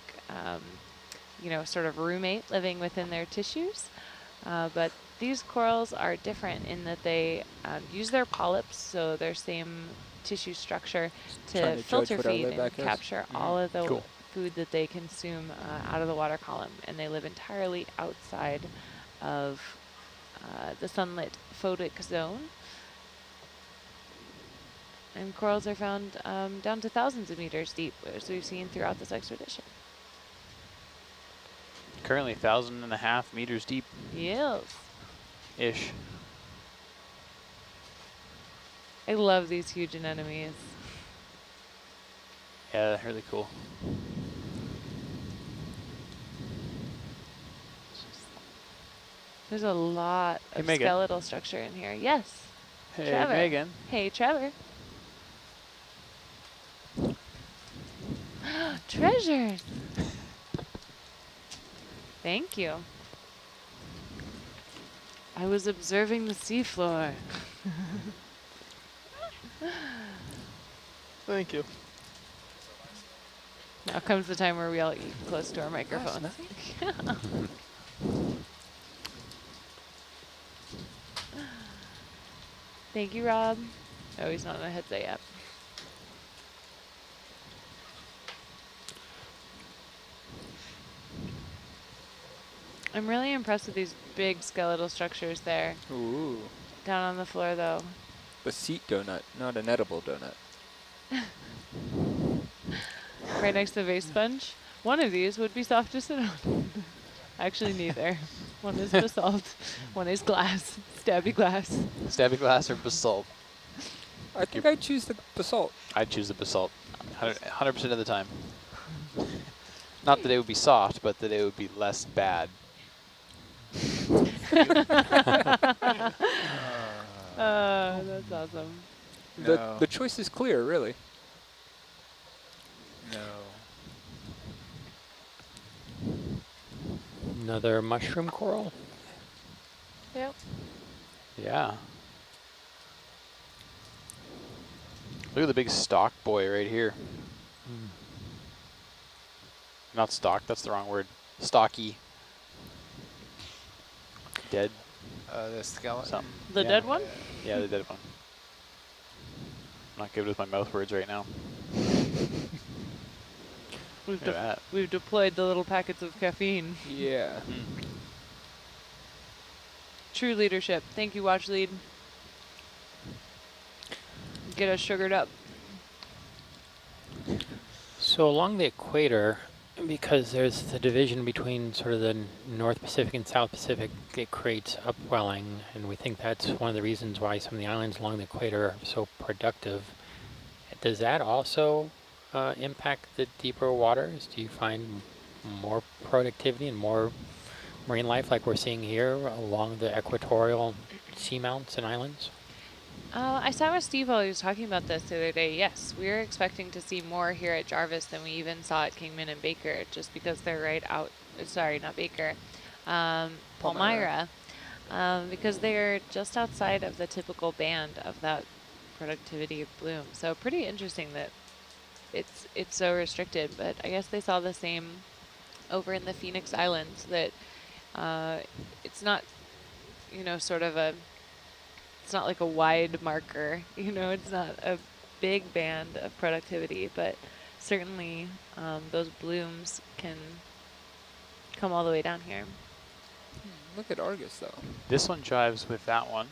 sort of roommate living within their tissues. But these corals are different in that they use their polyps, so their same tissue structure, Trying to to judge filter what our feed and layback is. capture all of the Cool. food that they consume out of the water column, and they live entirely outside of the sunlit photic zone. And corals are found down to thousands of meters deep, as we've seen throughout this expedition. Currently 1,500 meters deep Yes. ish. I love these huge anemones. Yeah, they're really cool. There's a lot Hey, of Megan. skeletal structure in here. Yes. Hey, Trevor. Megan. Hey, Trevor. Treasures. Thank you. I was observing the seafloor. Thank you. Now comes the time where we all eat close to our microphones. Thank you, Rob. Oh, he's not on a headset yet. I'm really impressed with these big skeletal structures there. Ooh. Down on the floor, though. A seat donut, not an edible donut. Right next to the vase sponge. One of these would be soft to sit on. Actually, neither. One is basalt, one is glass, stabby glass. Stabby glass or basalt? I think I'd choose the basalt. I'd choose the basalt 100% of the time. Not that it would be soft, but that it would be less bad. That's awesome. No. The choice is clear, really. No. Another mushroom coral. Yep. Yeah. Look at the big stalk boy right here. Not stalk, that's the wrong word. Stocky. Dead. The skeleton. Something. The Yeah. dead one? Yeah, the dead one. I'm not good with my mouth words right now. We've, Look at that. we've deployed the little packets of caffeine. Yeah. True leadership. Thank you, Watch Lead. Get us sugared up. So along the equator, because there's the division between sort of the North Pacific and South Pacific, it creates upwelling, and we think that's one of the reasons why some of the islands along the equator are so productive. Does that also impact the deeper waters? Do you find more productivity and more marine life like we're seeing here along the equatorial seamounts and islands? I sat with Steve while he was talking about this the other day. Yes, we are expecting to see more here at Jarvis than we even saw at Kingman and Baker, just because they're right out, sorry, not Baker, Palmyra, because they're just outside of the typical band of that productivity of bloom. So pretty interesting that it's so restricted, but I guess they saw the same over in the Phoenix Islands, that it's not, sort of it's not like a wide marker, it's not a big band of productivity, but certainly those blooms can come all the way down here. Look at Argus, though. This one jives with that one.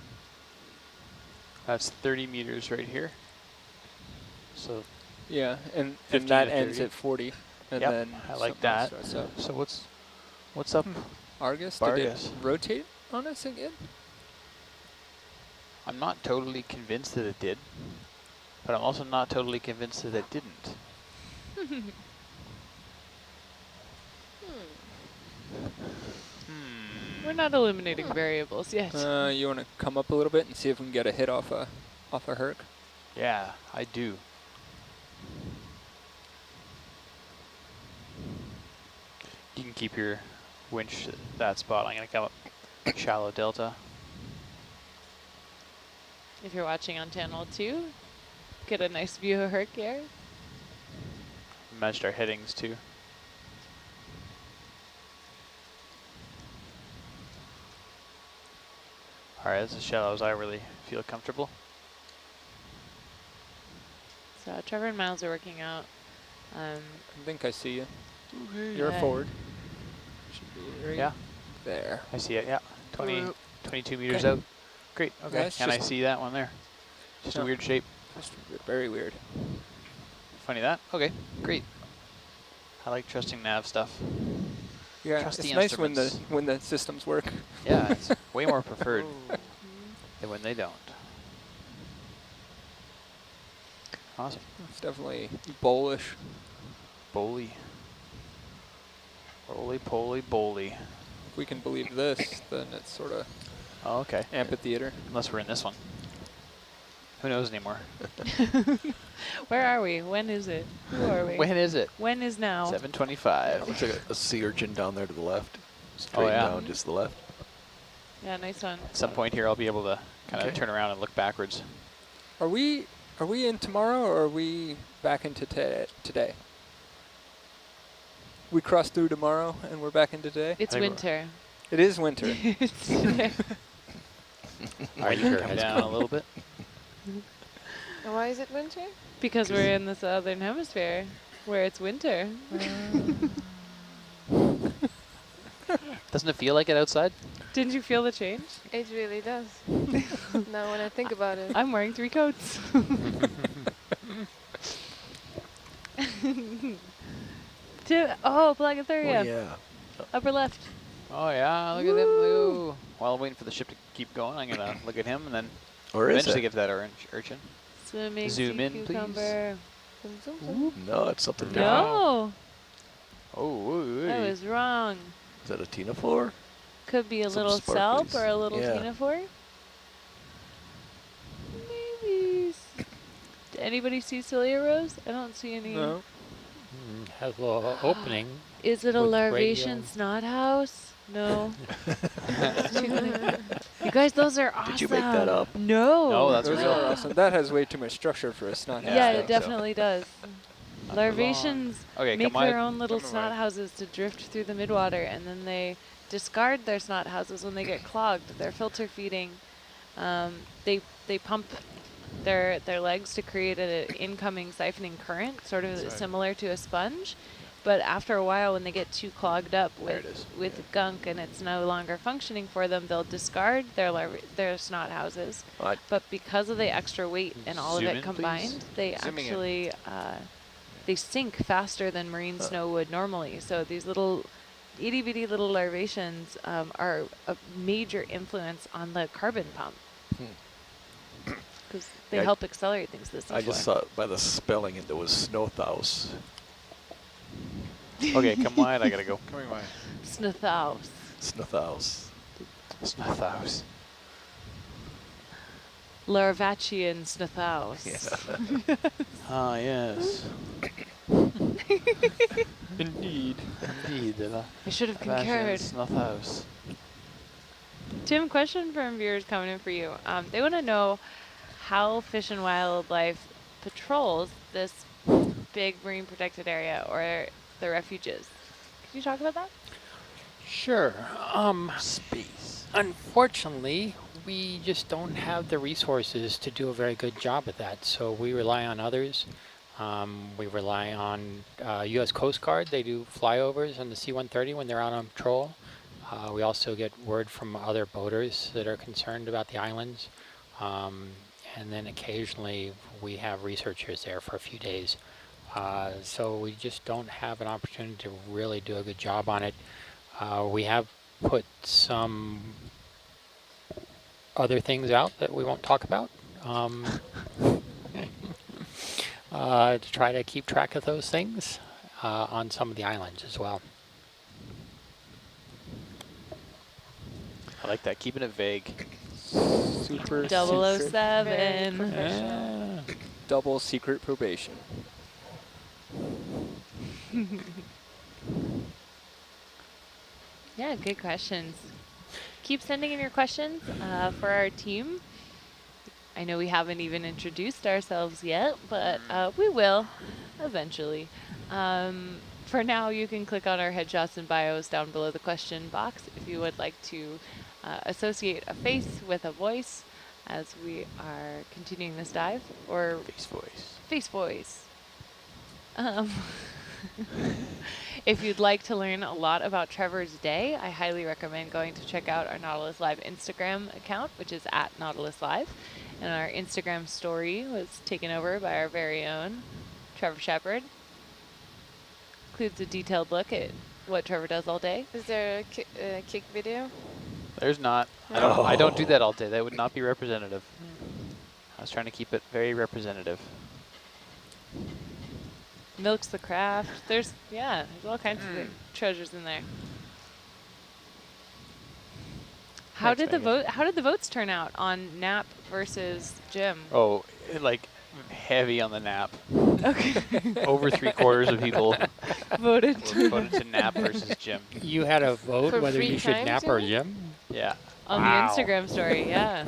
That's 30 meters right here. So Yeah, and 15 that to ends 30. at 40. And Yep, then I like something else that. starts up. So what's up? Argus, Argus. did it rotate on us again? I'm not totally convinced that it did, but I'm also not totally convinced that it didn't. We're not eliminating variables yet. You want to come up a little bit and see if we can get a hit off a Herc? Yeah, I do. You can keep your winch at that spot. I'm going to come up shallow delta. If you're watching on channel 2, get a nice view of Herc here. Matched our headings too. All right, that's as shallow as I really feel comfortable. So Trevor and Miles are working out. I think I see you. Okay. You're forward. Should be right Yeah, there. I see it. Yeah, 20, Oop. 22 meters Okay. out. Great. Okay, it's and I just- see that one there. Just a Yeah. weird shape. Just very weird. Funny that. Okay, great. I like trusting nav stuff. Yeah, Trust it's the nice when the instruments. systems work. Yeah, it's way more preferred than when they don't. Awesome. It's definitely bowlish. Bowly. Roly-poly bowly. If we can believe this, then it's sort of Oh, okay. amphitheater. Unless we're in this one. Who knows anymore? Where are we? When is it? Who are we? When is it? When is now? 7:25. Looks like a sea urchin down there to the left. Straight yeah. down, just to the left. Yeah, nice one. At some point here, I'll be able to kind of Okay. turn around and look backwards. Are we in tomorrow, or are we back into today? We cross through tomorrow, and we're back into today? It's think we're- winter. It is winter. It's today. Winter Come has down a come. little bit. And why is it winter? Because we're in the southern hemisphere, where it's winter. Doesn't it feel like it outside? Didn't you feel the change? It really does. Now when I think about it. I'm wearing 3 coats. Oh, Plagathurium. Oh, yeah. Upper left. Oh yeah, look at them blue. While I'm waiting for the ship to keep going, I'm gonna look at him and then Or is eventually it? get to that orange urchin. Swimming Zoom sea in, please. cucumber. Zoom, zoom, zoom. No, it's something different. No, Oh, ooh, I ooh. was wrong. Is that a tinophore? Could be a Some little salp sparklies. or a little Yeah. ctenophore. Maybe. Did anybody see Cilia Rose? I don't see any. No. Has a little opening. Is it a With larvation radial. snot house? No. You guys, those are awesome. Did you make that up? No. No, that's Those real. are awesome. That has way too much structure for a snot house. Yeah, Yeah, it definitely does. Not for long. Larvations Okay, make come their on. own little Come snot on. houses to drift through the midwater, and then they discard their snot houses when they get clogged. They're filter feeding. They pump their legs to create an incoming siphoning current, sort of That's right. similar to a sponge. But after a while, when they get too clogged up There it is. with gunk and it's no longer functioning for them, they'll discard their snot houses. Right. But because of the extra weight and all Zoom of in, it please. combined, they Zooming in. actually they sink faster than marine snow would normally. So these little itty bitty little larvations are a major influence on the carbon pump because they Yeah, help accelerate things to the I just seafloor. saw it by the spelling, and there was Snowthouse. Okay, come wide. I gotta go. Coming by. Snothaus. Snowthouse. Snothaus. Larvachian Snothaus. Ah, yes. Indeed. Indeed. I should have concurred. Snothaus. Tim, question from viewers coming in for you. They want to know how Fish and Wildlife patrols this big marine protected area or the refuges. Can you talk about that? Sure. Space. Unfortunately, we just don't have the resources to do a very good job at that. So we rely on others. We rely on U.S. Coast Guard. They do flyovers on the C-130 when they're out on patrol. We also get word from other boaters that are concerned about the islands. And then occasionally we have researchers there for a few days. So we just don't have an opportunity to really do a good job on it. We have put some other things out that we won't talk about to try to keep track of those things on some of the islands as well. I like that. Keeping it vague. Super secret. 007. Yeah. Double secret probation. Yeah, good questions. Keep sending in your questions for our team. I know we haven't even introduced ourselves yet, but we will eventually. For now, you can click on our headshots and bios down below the question box if you would like to associate a face with a voice as we are continuing this dive, or face voice. If you'd like to learn a lot about Trevor's day, I highly recommend going to check out our Nautilus Live Instagram account, which is @NautilusLive. And our Instagram story was taken over by our very own Trevor Shepard. Includes a detailed look at what Trevor does all day. Is there a kick video? There's not. No. I don't do that all day. That would not be representative. I was trying to keep it very representative. Milks the craft. There's all kinds of treasures in there. How Thanks, did Megan. How did the votes turn out on nap versus gym? Oh, like heavy on the nap. Okay. Over 3/4 of people Voted. voted to nap versus gym. You had a vote For whether 3 you should times, nap you or mean? gym? Yeah. On Wow. the Instagram story, yeah.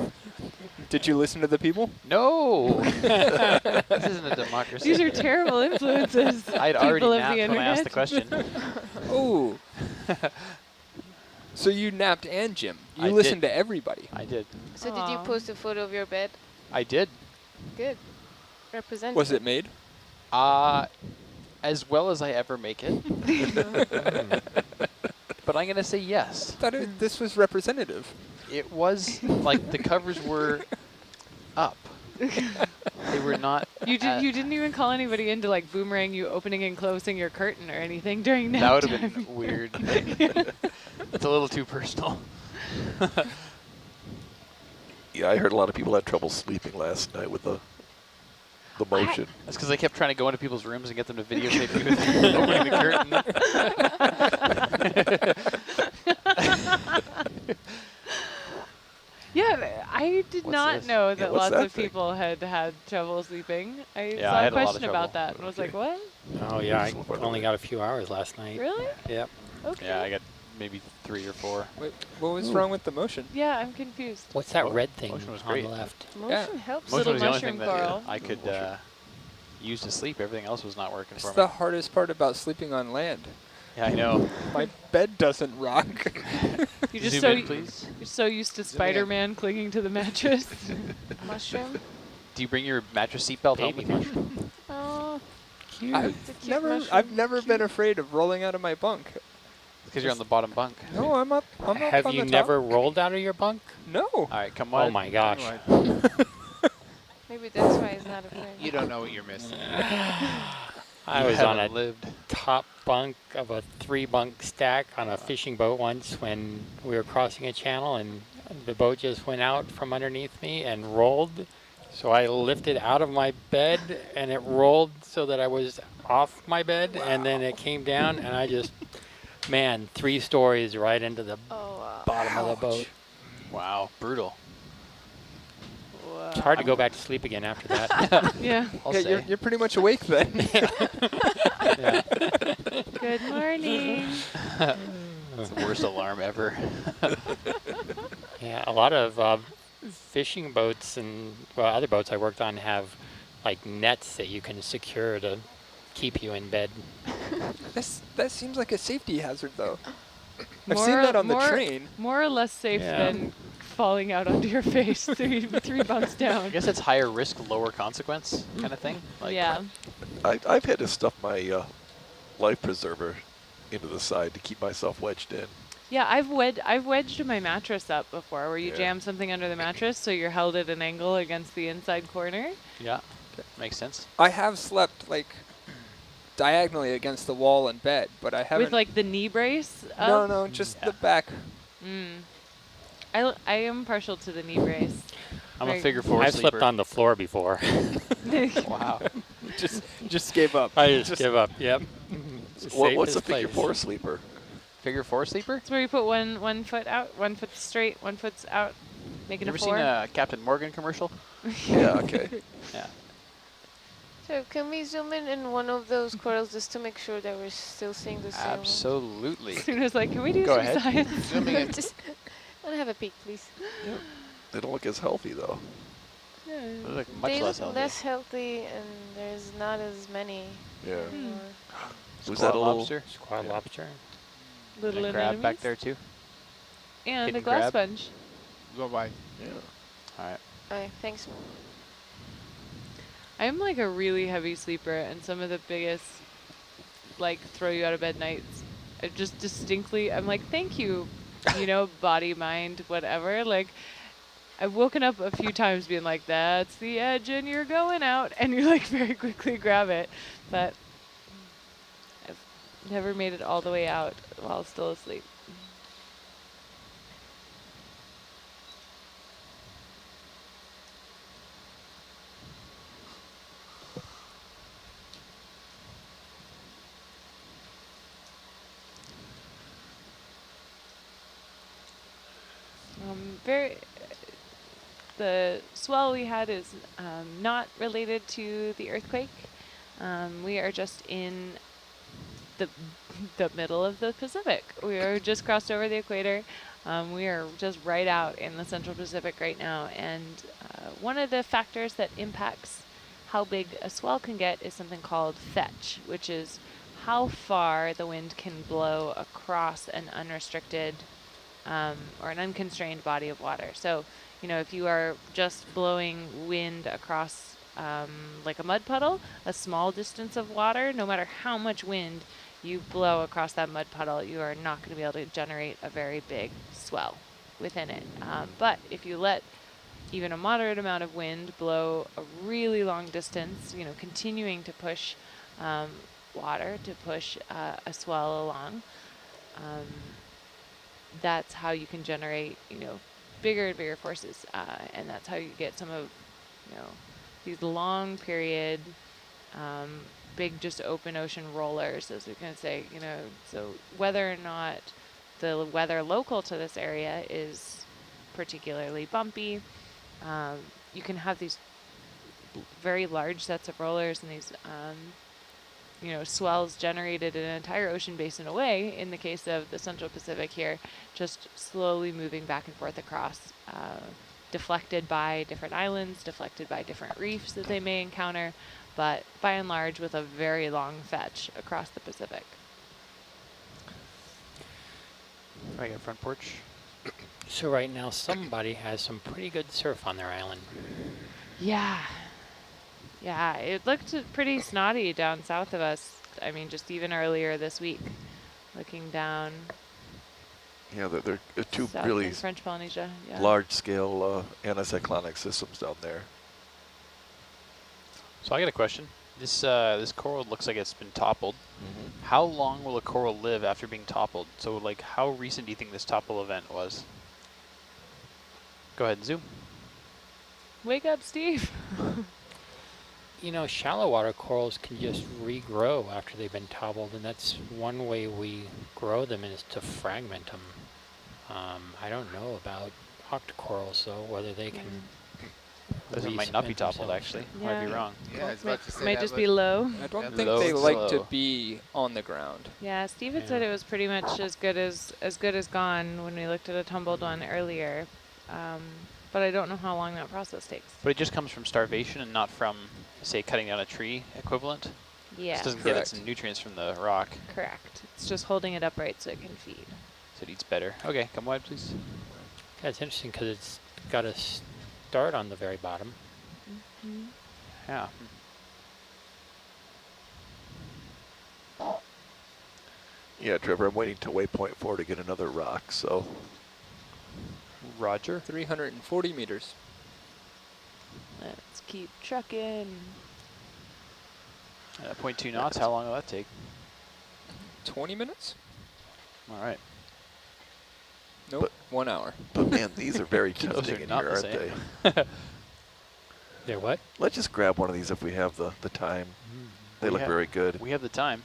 Did you listen to the people? No. This isn't a democracy. These are terrible influences. I'd already people of napped the when I asked the internet. question. Oh. So you napped and gym. You I listened did. to everybody. I did. So did you Aw. post a photo of your bed? I did. Good. Represent. Was it made? As well as I ever make it. But I'm going to say yes. I thought this was representative. It was, like, the covers were up. They were not. You didn't even call anybody in to like boomerang you opening and closing your curtain or anything during nap That would time. have been weird. It's a little too personal. Yeah, I heard a lot of people had trouble sleeping last night with the motion. That's because I kept trying to go into people's rooms and get them to videotape me with opening the curtain. Yeah, I did What's not this? know Yeah, that what's lots that of thing? people had trouble sleeping. I Yeah, saw I a had a lot of question about trouble. that and was Okay. like, what? Oh yeah, I Part of only it. got a few hours last night. Really? Yep. Okay. Yeah, I got maybe 3 or 4. Wait, what was wrong with the motion? Yeah, I'm confused. What's that Mo- red thing motion was on great. the left? Motion helps. Little Motion was the only mushroom thing that coral. I could use to sleep. Everything else was not working It's for the me. hardest part about sleeping on land. Yeah, I know. My bed doesn't rock. You're just Zoom in, please. you're so used to Zoom in. Spider-Man clinging to the mattress. Mushroom. Do you bring your mattress seatbelt home Baby with you? mushroom. Oh, Cute. it's a cute mushroom. I've never been afraid of rolling out of my bunk. Because you're on the bottom bunk. No, I'm up. I'm up Have on you the never top. rolled out of your bunk? No. All right, come on. Oh my gosh. Maybe that's why he's not afraid. You don't know what you're missing. I You was on haven't a lived. top bunk of a 3-bunk stack on a fishing boat once when we were crossing a channel, and the boat just went out from underneath me and rolled. So I lifted out of my bed and it rolled so that I was off my bed, and then it came down and I just, man, 3 stories right into the Oh, wow. bottom of the boat. Wow, brutal. It's hard to go back to sleep again after that. Yeah. I'll Yeah, say. you're pretty much awake then. Yeah. Good morning. It's the worst alarm ever. Yeah, a lot of fishing boats and other boats I worked on have like nets that you can secure to keep you in bed. That seems like a safety hazard, though. I've seen that on the train. More or less safe Yeah. than falling out onto your face three bunks down. I guess it's higher risk, lower consequence kind of thing. Like, Yeah. I've had to stuff my life preserver into the side to keep myself wedged in. Yeah, I've wedged my mattress up before, where you Yeah. jam something under the mattress so you're held at an angle against the inside corner. Yeah, makes sense. I have slept like diagonally against the wall in bed, but I haven't. With like the knee brace no, up. no, just Yeah. the back. I am partial to the knee brace. I'm a Right. figure 4 I've sleeper. slept on the floor before. Wow. just gave up. I just give up. Yep. It's the What's a safest figure place. 4 sleeper? Figure 4 sleeper? It's where you put one foot out, 1 foot straight, 1 foot's out, making You a ever 4. seen a Captain Morgan commercial? Yeah, okay. Yeah. So can we zoom in one of those corals just to make sure that we're still seeing the same one? Absolutely. Suna's like, can we do Go some ahead. science? Zooming in. Just want to have a peek, please. They don't look as healthy, though. Yeah. They're like much They less look healthy. less healthy, and there's not as many Yeah. anymore. Was Squat that a little? lobster? Squat Yeah. lobster. Little And a crab back anemones. there too. And a Hidden glass crab. sponge. Go by. Yeah. All right. Alright, thanks. I'm like a really heavy sleeper, and some of the biggest, like, throw you out of bed nights, I just distinctly, I'm like, thank you, you know, body, mind, whatever. Like, I've woken up a few times being like, that's the edge and you're going out, and you like very quickly grab it. But I've never made it all the way out while still asleep. The swell we had is not related to the earthquake. We are just in the middle of the Pacific. We are just crossed over the equator. We are just right out in the Central Pacific right now. And one of the factors that impacts how big a swell can get is something called fetch, which is how far the wind can blow across an unrestricted or an unconstrained body of water. So, you know, if you are just blowing wind across like a mud puddle, a small distance of water, no matter how much wind you blow across that mud puddle, you are not going to be able to generate a very big swell within it. But if you let even a moderate amount of wind blow a really long distance, you know, continuing to push water, to push a swell along, that's how you can generate, you know, bigger and bigger forces. And that's how you get some of, you know, these long period, big just open ocean rollers, as we can say, you know. So whether or not the weather local to this area is particularly bumpy, you can have these very large sets of rollers and these, you know, swells generated an entire ocean basin away, in the case of the Central Pacific here, just slowly moving back and forth across, deflected by different islands, deflected by different reefs that they may encounter, but by and large with a very long fetch across the Pacific. I got front porch. So right now somebody has some pretty good surf on their island. Yeah. Yeah, it looked pretty snotty down south of us. I mean, just even earlier this week, looking down. Yeah, there are two south really in French Polynesia. Yeah. large-scale anticyclonic systems down there. So I got a question. This this coral looks like it's been toppled. How long will a coral live after being toppled? So like, how recent do you think this topple event was? Go ahead and zoom. Wake up, Steve. You know, shallow water corals can just regrow after they've been toppled, and that's one way we grow them is to fragment them. I don't know about octocorals though, whether they can. This one might not be recement toppled, themselves. actually. Yeah. Might be wrong. Yeah, I was about to say Might that just was- be low. I don't That's think low. they like to Slow. be on the ground. Yeah, Steve had Yeah. said it was pretty much as good as gone when we looked at a tumbled one earlier. But I don't know how long that process takes. But it just comes from starvation and not from, say, cutting down a tree equivalent? Yeah, It doesn't get its Correct. nutrients from the rock, correct. It's just holding it upright so it can feed. so it eats better. Okay, come wide, please. Yeah, it's interesting because it's got a start on the very bottom. Yeah. Yeah, Trevor, I'm waiting to waypoint 4 to get another rock, so. Roger. 340 meters. Let's keep trucking. 0.2 knots, how long will that take? 20 minutes? All right. Nope, 1 hour. But man, these are very Those tempting are in not here, the aren't they? They're what? Let's just grab one of these if we have the time. They We look have- very good. We have the time.